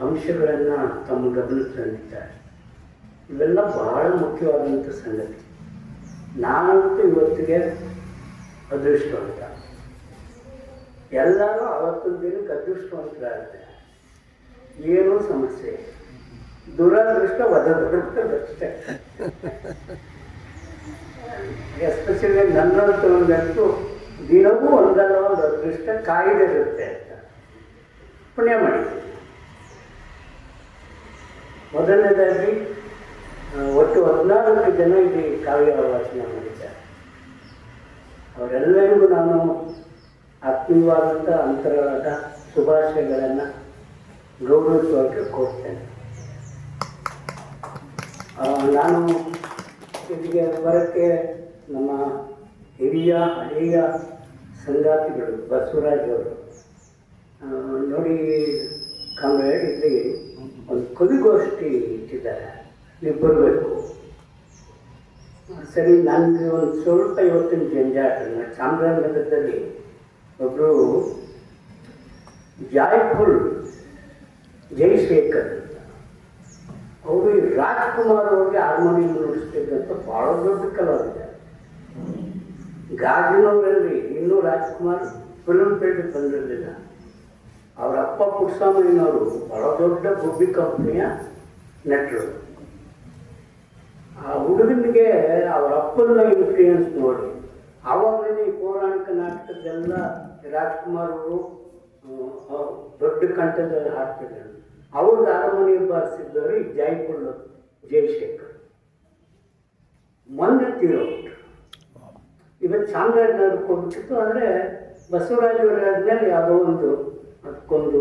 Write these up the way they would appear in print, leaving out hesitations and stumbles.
ಅಂಶಗಳನ್ನು ತಮ್ಮ ಗಮನಕ್ಕೆ ತಂದಿದ್ದಾರೆ. ಇವೆಲ್ಲ ಬಹಳ ಮುಖ್ಯವಾದಂಥ ಸಂಗತಿ. ನಾನಂತೂ ಇವತ್ತಿಗೆ ಅದೃಷ್ಟವಂತ. ಎಲ್ಲರೂ ಆವತ್ತಿನ ದಿನಕ್ಕೆ ಅದೃಷ್ಟವಂತರಾಗುತ್ತೆ, ಏನೂ ಸಮಸ್ಯೆ. ದುರದೃಷ್ಟ ಒದಗಿರುತ್ತೆ. ಎಸ್ಪೆಷಲಿ ನನ್ನಂತೂ ದಿನವೂ ಒಂದಲ್ಲ ಒಂದು ಅದೃಷ್ಟ ಕಾಯ್ದೆ ಇರುತ್ತೆ ಅಂತ ಪುಣ್ಯ ಮಾಡಿದ್ದೀನಿ. ಮೊದಲನೇದಾಗಿ ಒಟ್ಟು 14 ಜನ ಇಲ್ಲಿ ಕಾವ್ಯ ವಾಚನ ಮಾಡಿದ್ದಾರೆ. ಅವರೆಲ್ಲರಿಗೂ ನಾನು ಆತ್ಮೀಯವಾದಂಥ ಅಂತರವಾದ ಶುಭಾಶಯಗಳನ್ನು ಗೌರವಿಸುವಾಗಿ ಕೊಡ್ತೇನೆ. ನಾನು ಇಲ್ಲಿಗೆ ಬರೋಕ್ಕೆ ನಮ್ಮ ಹಿರಿಯ ಹಳೆಯ ಸಂಗಾತಿಗಳು ಬಸವರಾಜ್ ಅವರು ನೋಡಿ ಕಾಮ್ರೇಡ್ ಇಲ್ಲಿ ಒಂದು ಕವಿಗೋಷ್ಠಿ ಇಟ್ಟಿದ್ದಾರೆ, ನೀವು ಬರಬೇಕು. ಸರಿ, ನನಗೆ ಒಂದು ಸ್ವಲ್ಪ ಇವತ್ತಿನ ಜಂಜಾಟ. ಚಾಮರಾಜನಗರದಲ್ಲಿ ಒಬ್ಬರು ಜಾಯ್ಫುಲ್ ಜೈಶೇಖರ್ ಅಂತ, ಅವರು ಈ ರಾಜ್ಕುಮಾರ್ ಅವ್ರಿಗೆ ಹಾರ್ಮೋನಿಯಂ ನುಡಿಸ್ಬೇಕಂತ ಭಾಳ ದೊಡ್ಡ ಕಲಾವಿದ್ದಾರೆ. ಗಾಜಿನವರಲ್ಲಿ ಇನ್ನೂ ರಾಜ್ಕುಮಾರ್ ಫಿಲ್ಮ್ ಫೀಲ್ಡ್ ಬಂದಿರಲಿಲ್ಲ. ಅವರ ಅಪ್ಪ ಪುಟ್ಸ್ವಾಮಿನವರು ಭಾಳ ದೊಡ್ಡ ಗುಬ್ಬಿ ಕಂಪ್ನಿಯ ನಟರು. ಆ ಹುಡುಗನಿಗೆ ಅವರ ಅಪ್ಪನ ಇನ್ಫ್ಲೂಯೆನ್ಸ್ ನೋಡಿ ಆವಾಗಲೇ ಈ ಪೌರಾಣಿಕ ನಾಟಕದೆಲ್ಲ ರಾಜ್ಕುಮಾರ್ ಅವರು ದೊಡ್ಡ ಕಂಠದಲ್ಲಿ ಹಾಡ್ತಿದ್ರು. ಅವ್ರಿಗೆ ಹಾರ್ಮೋನಿಯಂ ಬಾರಿಸಿದ್ದವರು ಈ ಜೈಪುರ್ ಜಯಶೇಖರ್. ಮೊನ್ನೆ ತೀರೋಗ್ಬಿಟ್ರು. ಇವತ್ತು ಚಾಮರಾಜನಗರಕ್ಕೆ ಹೋಗ್ಬಿಟ್ಟು, ಅಂದರೆ ಬಸವರಾಜವರಾದ್ಮೇಲೆ ಯಾವುದೋ ಒಂದು ಅದಕ್ಕೊಂದು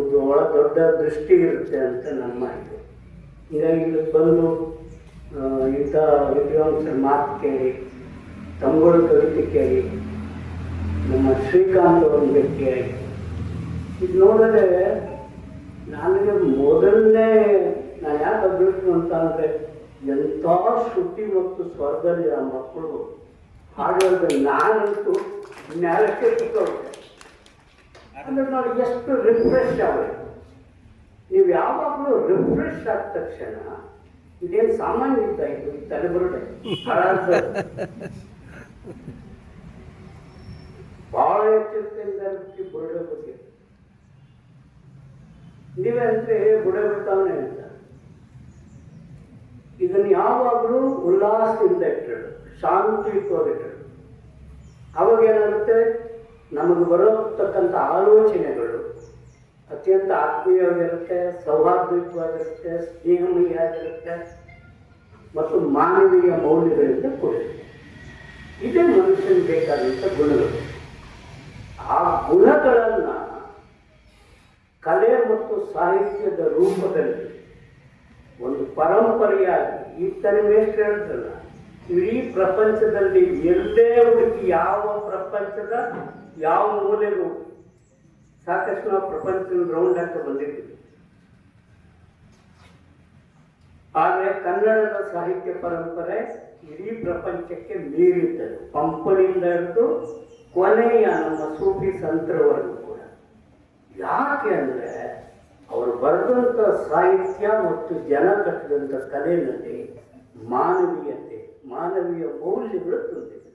ದೊಡ್ಡ ದೃಷ್ಟಿ ಇರುತ್ತೆ ಅಂತ ನನ್ನ ಮಾಹಿತಿ. ಹೀಗಾಗಿ ಇಲ್ಲಿ ಬಂದು ಇಂಥ ವಿದ್ವಾಂಸರ ಮಾತು ಕೇಳಿ, ತಮ್ಮಗಳ ಕವಿತೆ ಕೇಳಿ, ನಮ್ಮ ಶ್ರೀಕಾಂತ್ ಅವ್ರನ್ನ ಭೇಟಿಯಾಗಿ ಇದು ನೋಡಿದ್ರೆ ನನಗೆ ಮೊದಲನೇ ನಾನು ಯಾಕೆ ಅದೃಷ್ಟ ಅಂತ ಅಂದರೆ, ಎಂಥ ಶ್ರುತಿ ಮತ್ತು ಸ್ವರದಲ್ಲಿ ಆ ಮಕ್ಕಳು ಹಾಡೋದ್ರೆ ನಾನಂತೂ ನ್ಯಾಯಕ್ಕೆ ಕೂತ್ಕೊಂಡೆ. ಅಂದರೆ ನೋಡಿ ಎಷ್ಟು ರಿಫ್ರೆಶ್ ಆಗಬೇಕು. ನೀವು ಯಾವಾಗಲೂ ರಿಫ್ರೆಶ್ ಆದ ತಕ್ಷಣ ಇದೇನು ಸಾಮಾನ್ಯ ಇದ್ದ ಇದು ತಲೆಬರಡೆ ಭಾಳ ಎಚ್ಚರಿಕೆಯಿಂದ ಬುರುಡೆ ಬಗ್ಗೆ ನೀವೇ ಅಂದರೆ ಬುಡೆ ಬಿಡ್ತಾವನೆ ಅಂತ. ಇದನ್ನು ಯಾವಾಗಲೂ ಉಲ್ಲಾಸದಿಂದ ಇಟ್ಟರು, ಶಾಂತಿಯುತವಾಗಿಟ್ಟರು. ಅವಾಗೇನಾಗುತ್ತೆ, ನಮಗೆ ಬರೋತಕ್ಕಂಥ ಆಲೋಚನೆಗಳು ಅತ್ಯಂತ ಆತ್ಮೀಯವಾಗಿರುತ್ತೆ, ಸೌಹಾರ್ದಯುತವಾಗಿರುತ್ತೆ, ಸ್ನೇಹಮಯಿಯಾಗಿರುತ್ತೆ ಮತ್ತು ಮಾನವೀಯ ಮೌಲ್ಯಗಳಿಂದ ಕೂಡಿರುತ್ತೆ. ಇದೇ ಮನುಷ್ಯನಿಗೆ ಬೇಕಾದಂಥ ಗುಣಗಳು. ಆ ಗುಣಗಳನ್ನು ಕಲೆ ಮತ್ತು ಸಾಹಿತ್ಯದ ರೂಪದಲ್ಲಿ ಒಂದು ಪರಂಪರೆಯಾಗಿ ಈ ಮೇಷ್ಟ್ರು ಹೇಳ್ತಲ್ಲ, ಇಡೀ ಪ್ರಪಂಚದಲ್ಲಿ ಎಲ್ಲೇ ಹುಡುಕಿ ಯಾವ ಪ್ರಪಂಚದ ಯಾವ ಮೂಲೆಗೂ ಸಾಕಷ್ಟು ನಾವು ಪ್ರಪಂಚದ ರೌಂಡ್ ಹಾಕಿ ಬಂದಿದ್ದೀವಿ. ಆದರೆ ಕನ್ನಡದ ಸಾಹಿತ್ಯ ಪರಂಪರೆ ಇಡೀ ಪ್ರಪಂಚಕ್ಕೆ ಮೀರಿದ್ದರು, ಪಂಪನಿಂದ ಹಿಡಿದು ಕೊನೆಯ ನಮ್ಮ ಸೂಫಿ ಸಂತರವರೆಗೂ ಕೂಡ. ಯಾಕೆ ಅಂದರೆ ಅವರು ಬರೆದಂಥ ಸಾಹಿತ್ಯ ಮತ್ತು ಜನ ಕಟ್ಟಿದಂಥ ಕಲೆಯಲ್ಲಿ ಮಾನವೀಯತೆ, ಮಾನವೀಯ ಮೌಲ್ಯಗಳು ತುಂಬಿದೆ.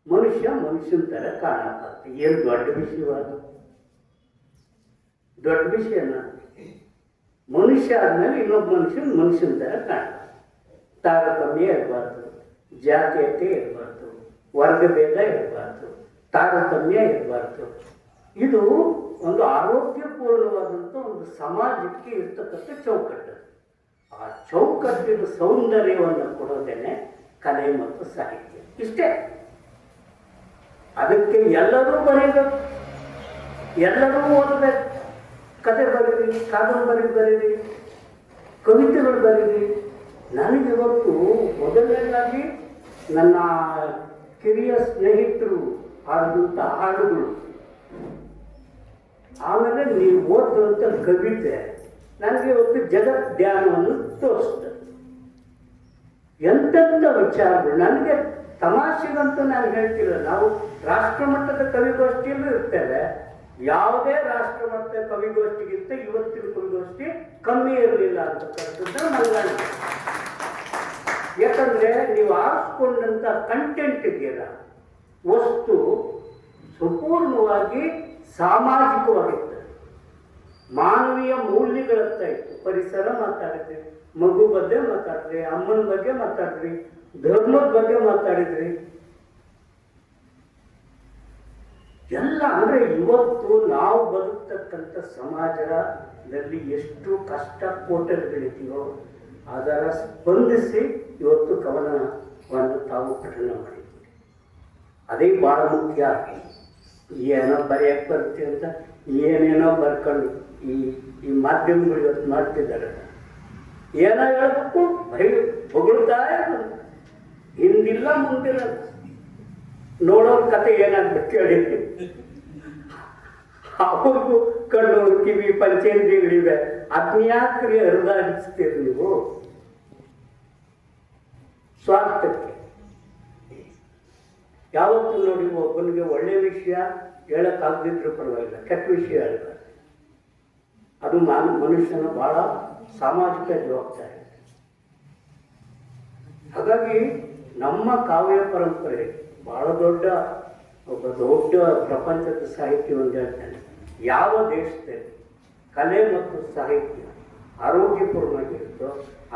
ಮನುಷ್ಯನ ಥರ ಕಾಣತ್ತೆ. ಏನು ದೊಡ್ಡ ವಿಷಯವಾದ ದೊಡ್ಡ ವಿಷಯನ, ಮನುಷ್ಯ ಆದಮೇಲೆ ಇನ್ನೊಬ್ಬ ಮನುಷ್ಯನ ಥರ ಕಾಣ್ತಾರೆ. ತಾರತಮ್ಯ ಇರಬಾರ್ದು, ಜಾತೀಯತೆ ಇರಬಾರ್ದು, ವರ್ಗಭೇದ ಇರಬಾರ್ದು, ತಾರತಮ್ಯ ಇರಬಾರ್ದು. ಇದು ಒಂದು ಆರೋಗ್ಯಪೂರ್ಣವಾದಂಥ ಒಂದು ಸಮಾಜಕ್ಕೆ ಇರ್ತಕ್ಕಂಥ ಚೌಕಟ್ಟು. ಆ ಚೌಕಟ್ಟಿನ ಸೌಂದರ್ಯವನ್ನು ಕೊಡೋದೇನೆ ಕಲೆ ಮತ್ತು ಸಾಹಿತ್ಯ. ಇಷ್ಟೇ. ಅದಕ್ಕೆ ಎಲ್ಲರೂ ಬರೀಬೇಕು, ಎಲ್ಲರೂ ಓದಬೇಕು. ಕತೆ ಬರೀರಿ, ಕಾದಂಬರಿ ಬರೀರಿ, ಕವಿತೆಗಳು ಬರೀರಿ. ನನಗಿವತ್ತು ಮೊದಲನೇದಾಗಿ ನನ್ನ ಕಿರಿಯ ಸ್ನೇಹಿತರು ಹಾಡಿದಂಥ ಹಾಡುಗಳು, ಆಮೇಲೆ ನೀವು ಓದುವಂಥ ಕವಿತೆ ನನಗೆ ಇವತ್ತು ಜಗತ್ ಧ್ಯಾನವನ್ನು ತೋರಿಸ್ತದೆ. ಎಂತೆಂಥ ವಿಚಾರಗಳು ನನಗೆ ತಮಾಷೆಗಂತೂ ನಾನು ಹೇಳ್ತಿಲ್ಲ. ನಾವು ರಾಷ್ಟ್ರಮಟ್ಟದ ಕವಿಗೋಷ್ಠಿಯಲ್ಲೂ ಇರ್ತೇವೆ, ಯಾವುದೇ ರಾಷ್ಟ್ರಮಟ್ಟ ಕವಿಗೋಷ್ಠಿಗಿಂತ ಇವತ್ತಿನ ಕವಿಗೋಷ್ಠಿ ಕಮ್ಮಿ ಇರಲಿಲ್ಲ ಅಂತಕ್ಕಂಥದ್ದು ಮಂಗನ. ಯಾಕಂದ್ರೆ ನೀವು ಆರಿಸ್ಕೊಂಡಂತ ಕಂಟೆಂಟ್ ಇದೆಯಲ್ಲ, ವಸ್ತು ಸಂಪೂರ್ಣವಾಗಿ ಸಾಮಾಜಿಕವಾಗಿರ್ತದೆ, ಮಾನವೀಯ ಮೌಲ್ಯಗಳತ್ತ ಇತ್ತು. ಪರಿಸರ ಮಾತಾಡಿದ್ರಿ, ಮಗು ಬಗ್ಗೆ ಮಾತಾಡಿದ್ರಿ, ಅಮ್ಮನ ಬಗ್ಗೆ ಮಾತಾಡಿದ್ರಿ, ಧರ್ಮದ ಬಗ್ಗೆ ಮಾತಾಡಿದ್ರಿ. ಎಲ್ಲ ಅಂದ್ರೆ ಇವತ್ತು ನಾವು ಬದುಕ್ತಕ್ಕಂಥ ಸಮಾಜದಲ್ಲಿ ಎಷ್ಟು ಕಷ್ಟ ಕೋಟೆಗಳಿದೆಯೋ ಅದರ ಸ್ಪಂದಿಸಿ ಇವತ್ತು ಕವನವನ್ನು ತಾವು ಪಠಣ ಮಾಡಿದ್ದೀವಿ. ಅದೇ ಬಹಳ ಮುಖ್ಯ. ಏನೋ ಬರೆಯಕ್ಕೆ ಬರುತ್ತೆ ಅಂತ ಏನೇನೋ ಬರ್ಕೊಂಡು ಈ ಮಾಧ್ಯಮಗಳು ಇವತ್ತು ಮಾಡ್ತಿದ್ದಾರೆ. ಏನೋ ಹೇಳಬೇಕು ಹೊಗಳ್ತಾ ಹಿಂದಿಲ್ಲ ಮುಂದಿಲ್ಲ, ನೋಡೋರ ಕತೆ ಏನಾಗ್ಬೇಕು ಕೇಳಿ. ಅವ್ರಿಗೂ ಕಣ್ಣು ಕಿವಿ ಪಂಚೇಂದ್ರಿಯಗಳಿವೆ, ಅದ್ನ್ಯಾಕ್ರಿ ಹರಿದಾಡಿಸ್ತೀರಿ ನೀವು ಸ್ವಾರ್ಥಕ್ಕೆ? ಯಾವತ್ತೂ ನೋಡಿ, ಒಬ್ಬನಿಗೆ ಒಳ್ಳೆಯ ವಿಷಯ ಹೇಳಕ್ಕಾಗದಿದ್ರು ಪರವಾಗಿಲ್ಲ, ಕೆಟ್ಟ ವಿಷಯ ಹೇಳಿದ ಅದು ಮನುಷ್ಯನ ಬಹಳ ಸಾಮಾಜಿಕ ಜವಾಬ್ದಾರಿ. ಹಾಗಾಗಿ ನಮ್ಮ ಕಾವ್ಯ ಪರಂಪರೆ ಬಹಳ ಒಬ್ಬ ದೊಡ್ಡ ಪ್ರಪಂಚದ ಸಾಹಿತ್ಯ ಒಂದು ಹೇಳ್ತಾನೆ, ಯಾವ ದೇಶದಲ್ಲಿ ಕಲೆ ಮತ್ತು ಸಾಹಿತ್ಯ ಆರೋಗ್ಯಪೂರ್ಣವಾಗಿರುತ್ತೋ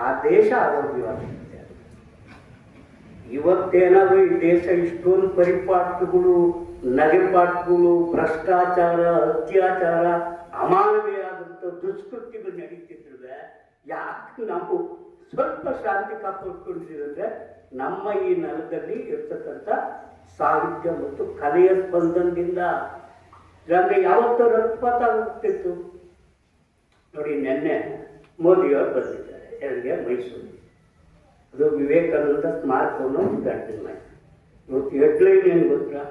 ಆ ದೇಶ ಆರೋಗ್ಯವಾಗಿರುತ್ತೆ. ಇವತ್ತೇನಾದರೂ ಈ ದೇಶ ಇಷ್ಟೊಂದು ಪರಿಪಾಠಗಳು, ನಗೆಪಾಠಗಳು, ಭ್ರಷ್ಟಾಚಾರ, ಅತ್ಯಾಚಾರ, ಅಮಾನವೀಯಾದಂಥ ದುಷ್ಕೃತ್ಯಗಳು ನಡೀತಿದ್ರೆ ಯಾಕೆ ನಾವು ಸ್ವಲ್ಪ ಶಾಂತಿ ಕಾಪಾಡ್ಕೊಂಡಿದ್ರೆ ನಮ್ಮ ಈ ನೆಲದಲ್ಲಿ ಇರ್ತಕ್ಕಂಥ ಸಾಹಿತ್ಯ ಮತ್ತು ಕಲೆಯ ಸ್ಪಂದನದಿಂದ. ಇಲ್ಲಾಂದ್ರೆ ಯಾವತ್ತೂ ರಕ್ತಪಾತ ಆಗುತ್ತಿತ್ತು. ನೋಡಿ, ನಿನ್ನೆ ಮೋದಿಯವರು ಬಂದಿದ್ದಾರೆ ಎಲ್ಲಿಗೆ? ಮೈಸೂರು. ಅದು ವಿವೇಕಾನಂದ ಸ್ಮಾರಕವನ್ನು ಉದ್ಘಾಟನೆ ಮಾಡಿ. ಇವತ್ತು ಹೆಡ್ಲೈನ್ ಏನು ಗೊತ್ತಾ?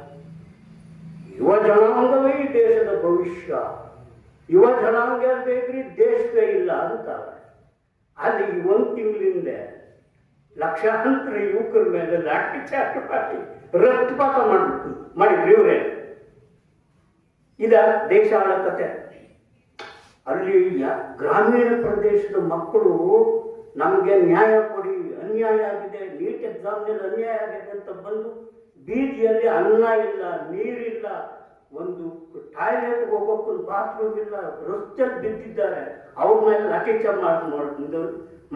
ಯುವ ಜನಾಂಗವೇ ಈ ದೇಶದ ಭವಿಷ್ಯ, ಯುವ ಜನಾಂಗ ಬೇಕ್ರಿ ದೇಶವೇ ಇಲ್ಲ ಅಂತ. ಅಲ್ಲಿ ಒಂದು ತಿಂಗಳಿಂದ ಲಕ್ಷಾಂತರ ಯುವಕರ ಮೇಲೆ ಲಾಠಿ ಚಾರ್ಜ್ ಮಾಡಿ ರಕ್ತಪಾತ ಮಾಡಿದ್ರಿ ಇವರೇ. ಇದ ದೇಶ ಆಳ ಕತೆ. ಅಲ್ಲಿ ಗ್ರಾಮೀಣ ಪ್ರದೇಶದ ಮಕ್ಕಳು ನಮಗೆ ನ್ಯಾಯ ಕೊಡಿ, ಅನ್ಯಾಯ ಆಗಿದೆ, ನೀಟ್ ಎಕ್ಸಾಮ್ನಲ್ಲಿ ಅನ್ಯಾಯ ಆಗಿದೆ ಅಂತ ಬಂದು ಬೀದಿಯಲ್ಲಿ ಅನ್ನ ಇಲ್ಲ, ನೀರಿಲ್ಲ, ಒಂದು ಟಾಯ್ಲೆಟ್ಗೆ ಹೋಗೋಕ್ಕೊಂದು ಬಾತ್ರೂಮ್ ಇಲ್ಲ, ರಸ್ತೆಯಲ್ಲಿ ಬಿದ್ದಿದ್ದಾರೆ. ಅವ್ರ ಮೇಲೆ ಲಾಠಿ ಚಾರ್ಜ್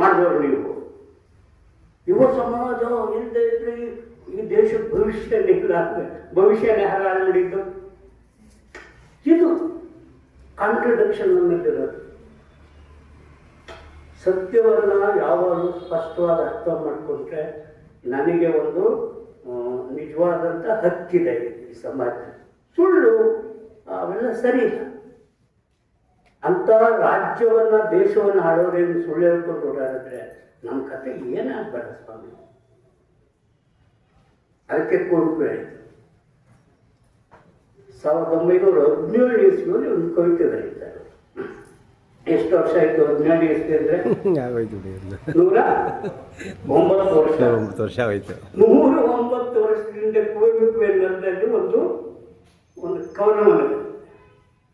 ಮಾಡಿದವರು ನೀವು. ಯುವ ಸಮಾಜ ಇಲ್ಲದೆ ಇದ್ರೆ ಈ ದೇಶದ ಭವಿಷ್ಯನೇ ಇಲ್ಲ, ಭವಿಷ್ಯನೇ ಹಾಳು ಮಾಡಿದ್ದು. ಇದು ಕಾಂಟ್ರಡಿಕ್ಷನ್ ನಮ್ಮಲ್ಲಿರೋದು. ಸತ್ಯವನ್ನ ಯಾವಾಗಲೂ ಸ್ಪಷ್ಟವಾದ ಅರ್ಥ ಮಾಡಿಕೊಂಡ್ರೆ ನನಗೆ ಒಂದು ನಿಜವಾದಂಥ ಹಕ್ಕಿದೆ ಈ ಸಮಾಜ. ಸುಳ್ಳು ಅವೆಲ್ಲ ಸರಿ ಇಲ್ಲ. ಅಂತ ರಾಜ್ಯವನ್ನ ದೇಶವನ್ನು ಆಡೋರೇನು ಸುಳ್ಳು ಹೇಳ್ಕೊಂಡು ಓಡಾಡಿದ್ರೆ ನಮ್ಮ ಕತೆ ಏನಾಗಬೇಡ ಸ್ವಾಮಿ. ಅದಕ್ಕೆ ಕುವೆಂಪು ಹೇಳಿದ್ರು 1917 ಇಸ್ವಿಯಲ್ಲಿ ಒಂದು ಕವಿತೆ ಬರೀತಾರೆ. ಎಷ್ಟು ವರ್ಷ ಆಯ್ತು? 17 ಇಸ್ವಿ ಅಂದ್ರೆ 109 ವರ್ಷ ಆಯ್ತು. 109 ವರ್ಷದಿಂದ ಕುವೆಂಪು ನೆಲದಲ್ಲಿ ಒಂದು ಕವನವನ್ನು,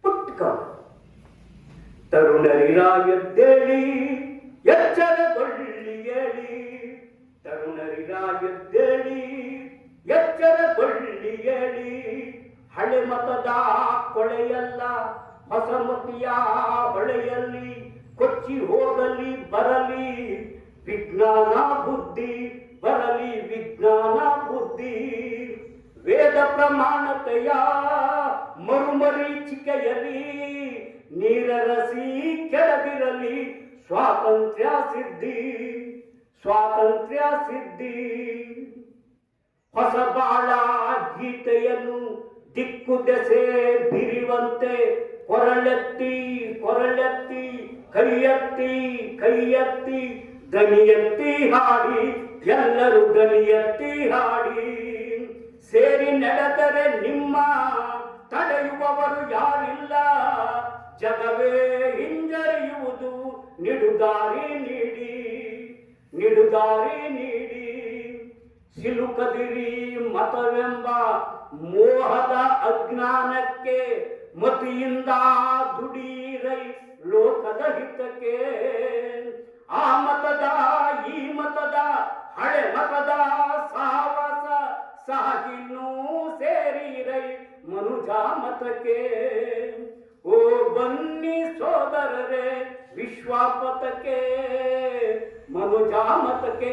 ಪುಟ್ಟ ಕವನ. ತರುಣರಿರಾಗೆದ್ದೇಳಿ ಎಚ್ಚರಗೊಳ್ಳಿ ಹೇಳಿ, ತರುಣರಿರಾಗೆದ್ದೇಳಿ ಎಚ್ಚರಗೊಳ್ಳಿ ಹೇಳಿ, ಹಳೆ ಮತದ ಕೊಳೆಯಲ್ಲ ಹೊಸಮತಿಯ ಹೊಳೆಯಲ್ಲಿ ಕೊಚ್ಚಿ ಹೋಗಲಿ ಬರಲಿ ವಿಜ್ಞಾನ ಬುದ್ಧಿ, ಬರಲಿ ವಿಜ್ಞಾನ ಬುದ್ಧಿ. ವೇದ ಪ್ರಮಾಣತೆಯ ಮರುಮರೀಚಿಕೆಯಲ್ಲಿ ನೀರರಸಿ ಕೆಳದಿರಲಿ ಸ್ವಾತಂತ್ರ್ಯ ಸಿದ್ಧಿ, ಸ್ವಾತಂತ್ರ್ಯ ಸಿದ್ಧಿ. ಹೊಸ ಬಾಳ ಗೀತೆಯನ್ನು ದಿಕ್ಕು ದೆಸೆ ಬಿರಿವಂತೆ ಕೊರಳೆತ್ತಿ ಕೊರಳೆತ್ತಿ ಕೈಯತ್ತಿ ಕೈಯತ್ತಿ ದನಿಯತ್ತಿ ಹಾಡಿ, ಎಲ್ಲರೂ ದನಿಯತ್ತಿ ಹಾಡಿ. ಸೇರಿ ನಡೆದರೆ ನಿಮ್ಮ ತಡೆಯುವವರು ಯಾರಿಲ್ಲ, ಜಗವೇ ಹಿಂಜರಿಯುವುದು ನಿಡುದಾರಿ ನೀಡಿ, ನಿಡುದಾರಿ ನೀಡಿ. ಸಿಲುಕದಿರಿ ಮತವೆಂಬ ಮೋಹದ ಅಜ್ಞಾನಕ್ಕೆ, ಮತಿಯಿಂದ ದುಡೀರೈ ಲೋಕದ ಹಿತಕ್ಕೆ. ಆ ಮತದ ಈ ಮತದ ಹಳೆ ಮತದ ಸಹವಾಸ ಸಾಗಿನ್ನೂ ಸೇರಿರೈ ಮನುಜ ಮತಕ್ಕೆ. ಓ ಬನ್ನಿ ಸೋದರರೇ ವಿಶ್ವಾಪತಕ್ಕೆ, ಮನುಜ ಮತಕ್ಕೆ.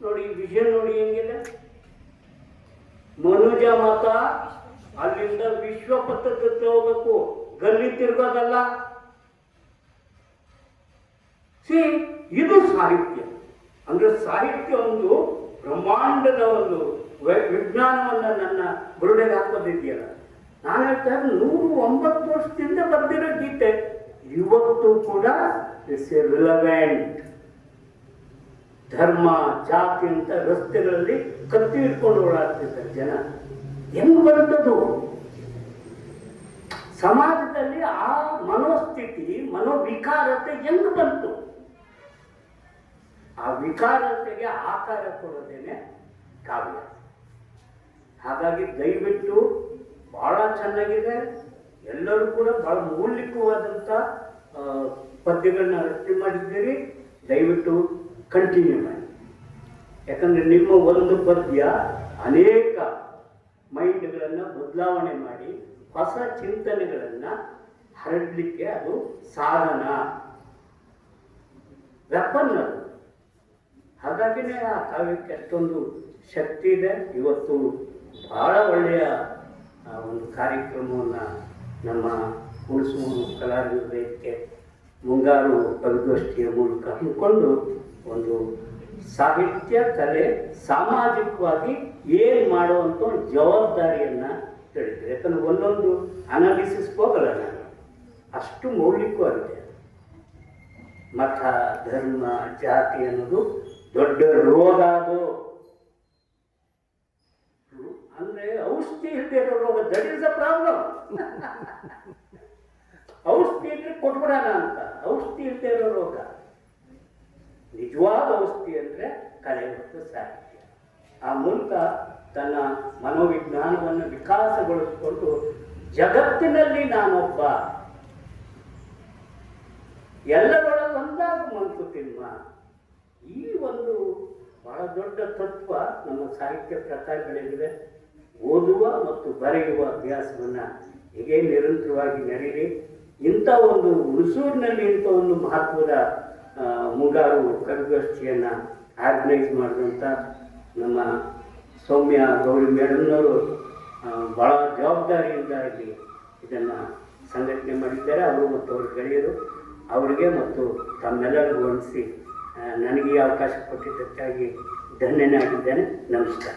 ನೋಡಿ ವಿಷನ್ ನೋಡಿ ಹೆಂಗಿದೆ. ಮನುಜ ಮತ ಅಲ್ಲಿಂದ ವಿಶ್ವಪಥಕ್ಕೆ ಹೋಗ್ಬೇಕು, ಗಲ್ಲಿ ತಿರ್ಗೋದಲ್ಲ. ಇದು ಸಾಹಿತ್ಯ ಅಂದ್ರೆ ಸಾಹಿತ್ಯ ಒಂದು ಬ್ರಹ್ಮಾಂಡದ ಒಂದು ವಿಜ್ಞಾನವನ್ನ ನನ್ನ ಬುರುಡೆಗೆ ಹಾಕೋದಿದೆಯಲ್ಲ. ನಾನು ಹೇಳ್ತಾ 109 ವರ್ಷದಿಂದ ಬರ್ದಿರೋ ಗೀತೆ ಇವತ್ತು ಕೂಡ ಇಟ್ಸ್ ಎ ರಿಲವೆಂಟ್. ಧರ್ಮ ಜಾತಿ ಅಂತ ರಸ್ತೆಗಳಲ್ಲಿ ಕತ್ತಿ ಇಟ್ಕೊಂಡು ಓಡಾಡ್ತಿದ್ದಾರೆ ಜನ. ಹೆಂಗ್ ಬರ್ತದು? ಸಮಾಜದಲ್ಲಿ ಆ ಮನೋಸ್ಥಿತಿ ಮನೋವಿಕಾರತೆ ಹೆಂಗ್ ಬಂತು? ಆ ವಿಕಾರತೆಗೆ ಆಕಾರ ಕೊಡೋದೇನೆ ಕಾವ್ಯ. ಹಾಗಾಗಿ ದಯವಿಟ್ಟು ಬಹಳ ಚೆನ್ನಾಗಿದೆ. ಎಲ್ಲರೂ ಕೂಡ ಬಹಳ ಮೌಲಿಕವಾದಂಥ ಪದ್ಯಗಳನ್ನ ರಚನೆ ಮಾಡಿದ್ದೀರಿ. ದಯವಿಟ್ಟು ಕಂಟಿನ್ಯೂ ಮಾಡಿ. ಯಾಕಂದರೆ ನಿಮ್ಮ ಒಂದು ಪದ್ಯ ಅನೇಕ ಮೈಂಡ್ಗಳನ್ನು ಬದಲಾವಣೆ ಮಾಡಿ ಹೊಸ ಚಿಂತನೆಗಳನ್ನು ಹರಡಲಿಕ್ಕೆ ಅದು ಸಾಧನ, ವೆಪನ್ ಅದು. ಹಾಗಾಗಿನೇ ಆ ಕಾವ್ಯಕ್ಕೆ ಅಷ್ಟೊಂದು ಶಕ್ತಿ ಇದೆ. ಇವತ್ತು ಬಹಳ ಒಳ್ಳೆಯ ಒಂದು ಕಾರ್ಯಕ್ರಮವನ್ನು ನಮ್ಮ ಹುಣಸೂರು ಕಲಾವಿದರ ವೇದಿಕೆ ಮುಂಗಾರು ಕವಿಗೋಷ್ಠಿಯ ಮೂಲಕ ಹಮ್ಮಿಕೊಂಡು ಒಂದು ಸಾಹಿತ್ಯ ಕಲೆ ಸಾಮಾಜಿಕವಾಗಿ ಏನು ಮಾಡುವಂಥ ಒಂದು ಜವಾಬ್ದಾರಿಯನ್ನು ತಿಳಿದಿದೆ. ಯಾಕಂದರೆ ಒಂದೊಂದು ಅನಾಲಿಸಿಸ್ ಹೋಗಲ್ಲ ನಾನು, ಅಷ್ಟು ಮೌಲಿಕವಾಗಿದೆ. ಮತ ಧರ್ಮ ಜಾತಿ ಅನ್ನೋದು ದೊಡ್ಡ ರೋಗ. ಅದು ಅಂದ್ರೆ ಔಷಧಿ ಇಲ್ಲದೆ ಇರೋ ರೋಗ, ದಟ್ ಇಸ್ ದ ಪ್ರಾಬ್ಲಮ್. ಔಷಧಿ ಇದ್ರೆ ಕೊಟ್ಬಿಡೋಣ ಅಂತ, ಔಷಧಿ ಇಲ್ಲದೆ ಇರೋ ರೋಗ. ನಿಜವಾದ ಔಷಧಿ ಅಂದ್ರೆ ಕಲೆ ಮತ್ತು ಸಾಹಿತ್ಯ. ಆ ಮೂಲಕ ತನ್ನ ಮನೋವಿಜ್ಞಾನವನ್ನು ವಿಕಾಸಗೊಳಿಸಿಕೊಂಡು ಜಗತ್ತಿನಲ್ಲಿ ನಾನೊಬ್ಬ, ಎಲ್ಲರೊಳಗೆ ಒಂದಾದ ಮಂಕುತಿಮ್ಮ, ಈ ಒಂದು ಬಹಳ ದೊಡ್ಡ ತತ್ವ ನಮ್ಮ ಸಾಹಿತ್ಯ ಪ್ರಕಾರಗಳಿವೆ. ಓದುವ ಮತ್ತು ಬರೆಯುವ ಅಭ್ಯಾಸವನ್ನು ಹೀಗೆ ನಿರಂತರವಾಗಿ ನಡೀರಿ. ಇಂಥ ಒಂದು ಹುಣಸೂರಿನಲ್ಲಿ ಇಂಥ ಒಂದು ಮಹತ್ವದ ಮುಂಗಾರು ಕವಿಗೋಷ್ಠಿಯನ್ನು ಆರ್ಗನೈಸ್ ಮಾಡಿದಂಥ ನಮ್ಮ ಸೌಮ್ಯ ಗೌರಿ ಮೇಡಮ್ನವರು ಭಾಳ ಜವಾಬ್ದಾರಿಯಿಂದಾಗಿ ಇದನ್ನು ಸಂಘಟನೆ ಮಾಡಿದ್ದಾರೆ. ಅವರು ಮತ್ತು ಅವ್ರ ಗೆಳೆಯರು, ಅವರಿಗೆ ಮತ್ತು ತಮ್ಮೆಲ್ಲರಿಗೂ ವಂದಿಸಿ ನನಗೆ ಈ ಅವಕಾಶ ಕೊಟ್ಟಿದ್ದಕ್ಕಾಗಿ ಧನ್ಯನಾಗಿದ್ದೇನೆ. ನಮಸ್ಕಾರ.